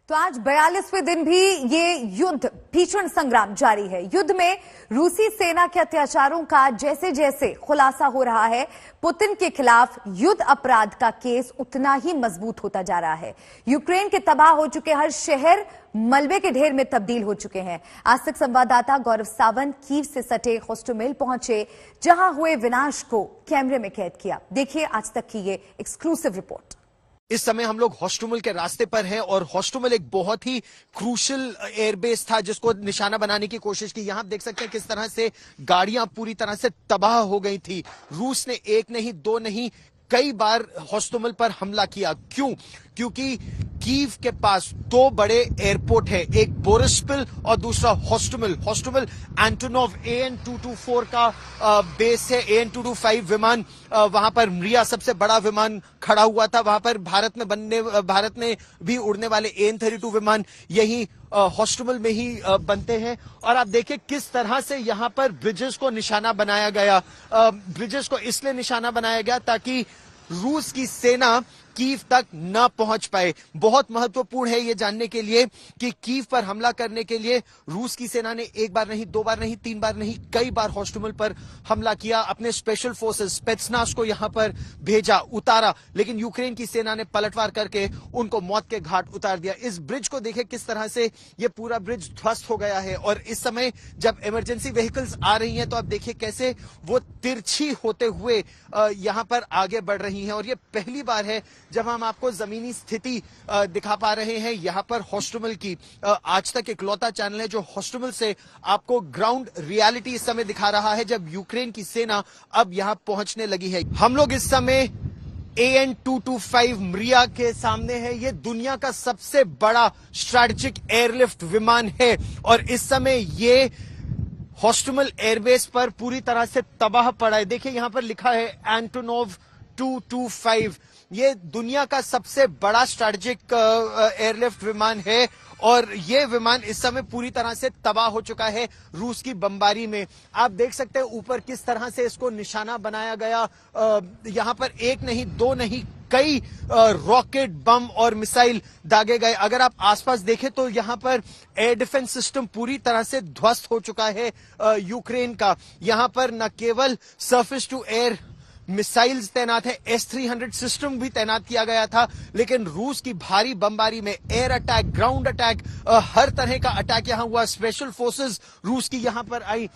तो आज 42वें दिन भी ये युद्ध भीषण संग्राम जारी है। युद्ध में रूसी सेना के अत्याचारों का जैसे जैसे खुलासा हो रहा है, पुतिन के खिलाफ युद्ध अपराध का केस उतना ही मजबूत होता जा रहा है। यूक्रेन के तबाह हो चुके हर शहर मलबे के ढेर में तब्दील हो चुके हैं। आज तक संवाददाता गौरव सावंत कीव से सटे होस्टोमेल पहुंचे, जहां हुए विनाश को कैमरे में कैद किया। देखिए आज तक की ये एक्सक्लूसिव रिपोर्ट। इस समय हम लोग होस्टोमेल के रास्ते पर हैं और होस्टोमेल एक बहुत ही क्रूशियल एयरबेस था जिसको निशाना बनाने की कोशिश की। यहां आप देख सकते हैं किस तरह से गाड़ियां पूरी तरह से तबाह हो गई थी। रूस ने एक नहीं दो नहीं कई बार होस्टोमेल पर हमला किया। क्यों? क्योंकि कीव के पास दो बड़े एयरपोर्ट है, एक बोरिस्पिल और दूसरा होस्टोमेल। होस्टोमेल एंटोनोव AN-224 का बेस है। AN-225 विमान वहां पर मरिया सबसे बड़ा विमान खड़ा हुआ था। वहां पर भारत में भी उड़ने वाले AN-32 विमान यही होस्टोमेल में ही बनते हैं। और आप देखिए किस तरह से यहां पर ब्रिजेस को निशाना बनाया गया। ब्रिजेस को इसलिए निशाना बनाया गया ताकि रूस की सेना कीव तक न पहुंच पाए। बहुत महत्वपूर्ण है यह जानने के लिए कि कीव पर हमला करने के लिए रूस की सेना ने एक बार नहीं, दो बार नहीं, तीन बार नहीं, कई बार होस्टोमेल पर हमला किया। अपने स्पेशल फोर्सेस स्पेत्सनास को यहां पर भेजा, उतारा, लेकिन यूक्रेन की सेना ने पलटवार करके उनको मौत के घाट उतार दिया। इस ब्रिज को देखें किस तरह से यह पूरा ब्रिज ध्वस्त हो गया है। और इस समय जब इमरजेंसी व्हीकल्स आ रही हैं तो आप देखिए कैसे वो तिरछी होते हुए यहां पर आगे बढ़ रही हैं। और यह पहली बार है जब हम आपको जमीनी स्थिति दिखा पा रहे हैं यहां पर होस्टोमेल की। आज तक इकलौता चैनल है जो होस्टोमेल से आपको ग्राउंड रियलिटी इस समय दिखा रहा है, जब यूक्रेन की सेना अब यहां पहुंचने लगी है। हम लोग इस समय AN-225 मरिया के सामने है। यह दुनिया का सबसे बड़ा स्ट्रैटेजिक एयरलिफ्ट विमान है और इस समय ये होस्टोमेल एयरबेस पर पूरी तरह से तबाह पड़ा है। देखिए यहां पर लिखा है एंटोनोव 225। ये दुनिया का सबसे बड़ा स्ट्रैटेजिक एयरलिफ्ट विमान है और ये विमान इस समय पूरी तरह से तबाह हो चुका है रूस की बमबारी में। आप देख सकते हैं ऊपर किस तरह से इसको निशाना बनाया गया। यहां पर एक नहीं, दो नहीं, कई रॉकेट, बम और मिसाइल दागे गए। अगर आप आसपास देखें तो यहां पर एयर डिफेंस सिस्टम पूरी तरह से ध्वस्त हो चुका है यूक्रेन का। यहां पर न केवल सरफेस टू एयर मिसाइल्स तैनात है, S-300 सिस्टम भी तैनात किया गया था, लेकिन रूस की भारी बमबारी में एयर अटैक, ग्राउंड अटैक, हर तरह का अटैक यहां हुआ। स्पेशल फोर्सेस रूस की यहां पर आई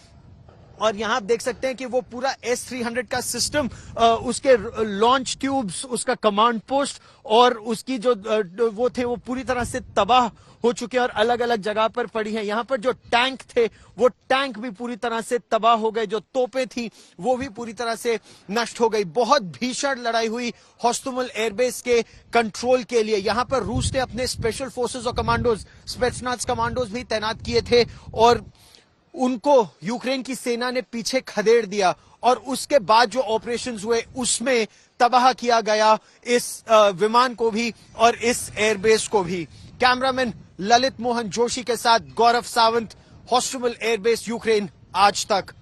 और यहां आप देख सकते हैं कि वो पूरा S-300 का सिस्टम, उसके लॉन्च ट्यूब्स, उसका कमांड पोस्ट और उसकी जो वो थे वो पूरी तरह से तबाह हो चुके हैं और अलग अलग जगह पर पड़ी हैं। यहां पर जो टैंक थे वो टैंक भी पूरी तरह से तबाह हो गए। जो तोपें थी वो भी पूरी तरह से नष्ट हो गई। बहुत भीषण लड़ाई हुई होस्टोमेल एयरबेस के कंट्रोल के लिए। यहां पर रूस ने अपने स्पेशल फोर्सेस और कमांडोज, स्पेत्सनास कमांडोज भी तैनात किए थे और उनको यूक्रेन की सेना ने पीछे खदेड़ दिया और उसके बाद जो ऑपरेशंस हुए उसमें तबाह किया गया इस विमान को भी और इस एयरबेस को भी। कैमरामैन ललित मोहन जोशी के साथ गौरव सावंत, होस्टोमेल एयरबेस, यूक्रेन, आज तक।